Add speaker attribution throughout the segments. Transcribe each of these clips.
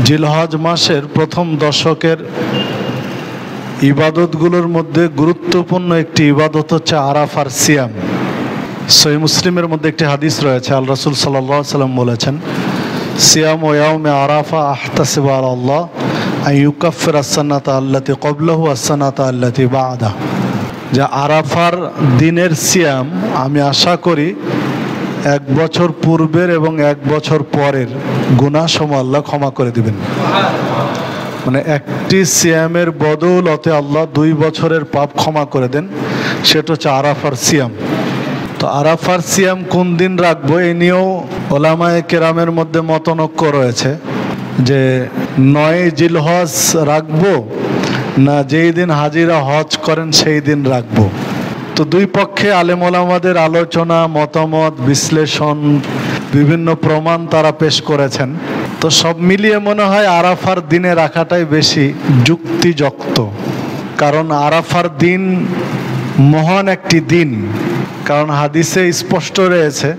Speaker 1: জিলহজ মাসের প্রথম দশকের ইবাদতগুলোর মধ্যে গুরুত্বপূর্ণ একটি ইবাদত হচ্ছে আরাফার সিয়াম। সহিহ মুসলিমের মধ্যে একটি হাদিস রয়েছে, আল রাসূল সাল্লাল্লাহু আলাইহি ওয়াসাল্লাম বলেছেন, সিয়ামু ইয়াউমি আরাফা আহতাসিবু আলাল্লাহ আন ইউকাফিরা আস-সানাতা আল্লাতী ক্বাবলাহু ওয়াস-সানাতা আল্লাতী বা'দাহু। যে আরাফার দিনের সিয়াম আমি আশা করি 1 বছর পূর্বের এবং 1 বছর পরের গুনাহসমূহ আল্লাহ ক্ষমা করে দিবেন। মানে একটি সিয়ামের বদৌলতে আল্লাহ 2 বছরের পাপ ক্ষমা করে দেন। সেটা হচ্ছে আরাফার সিয়াম। তো আরাফার সিয়াম কোন দিন রাখবো এ নিয়েও ওলামায়ে কেরামের মধ্যে মতনৈক্য রয়েছে, যে 9 জিলহজ রাখবো না যেই দিন হাজিরা হজ করেন সেই দিন রাখবো। তো দুই পক্ষে আলেম ওলামাদের আলোচনা, মতামত, বিশ্লেষণ, বিভিন্ন প্রমাণ তারা পেশ করেছেন। তো সব মিলিয়ে মনে হয় আরাফার দিনে রাখাটাই বেশি যুক্তিযুক্ত, কারণ আরাফার দিন মহান একটি দিন। কারণ হাদিসে স্পষ্ট রয়েছে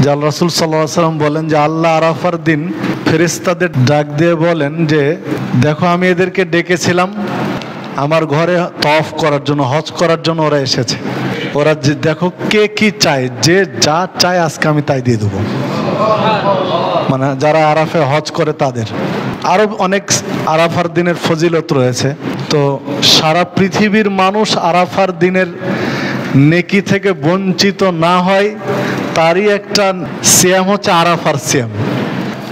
Speaker 1: যে আল্লাহ রাসূল সাল্লাল্লাহু আলাইহি ওয়াসাল্লাম বলেন যে আল্লাহ আরাফার দিন ফেরেশতাদের ডাক দিয়ে বলেন যে দেখো আমি এদেরকে ডেকেছিলাম আমার ঘরে তওয়াফ করার জন্য, হজ করার জন্য ওরা এসেছে। ওরা যে দেখো কে কি চায়, যে যা চায় আজকে আমি তাই দিয়ে দেবো। মানে যারা আরাফে হজ করে তাদের। আরো অনেক আরাফার দিনের ফজিলত রয়েছে। তো সারা পৃথিবীর মানুষ আরাফার দিনের নেকি থেকে বঞ্চিত না হয় তারই একটা সিয়াম হচ্ছে আরাফার সিয়াম।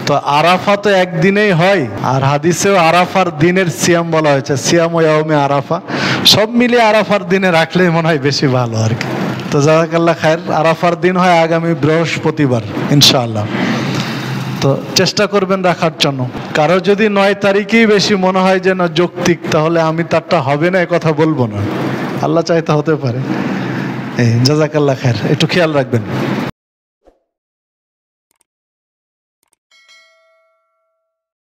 Speaker 1: তো আরাফা তো একদিনেই হয়, আর হাদিসেও আরাফার দিনের সিয়াম বলা হয়েছে, সিয়াম ইয়াউমে আরাফা। সব মিলিয়ে আরাফার দিনে রাখলেই মনে হয় বেশি ভালো আর কি। তো জাযাকাল্লাহ খায়ের। আরাফার দিন হয় আগামী বৃহস্পতিবার ইনশাআল্লাহ। তো চেষ্টা করবেন রাখার জন্য। কারো যদি 9 তারিখেই বেশি মনে হয় যে না যৌক্তিক, তাহলে আমি তারটা হবে না এ কথা বলবো না, আল্লাহ চাইতে হতে পারে। জাযাকাল্লাহ খায়ের, একটু খেয়াল রাখবেন।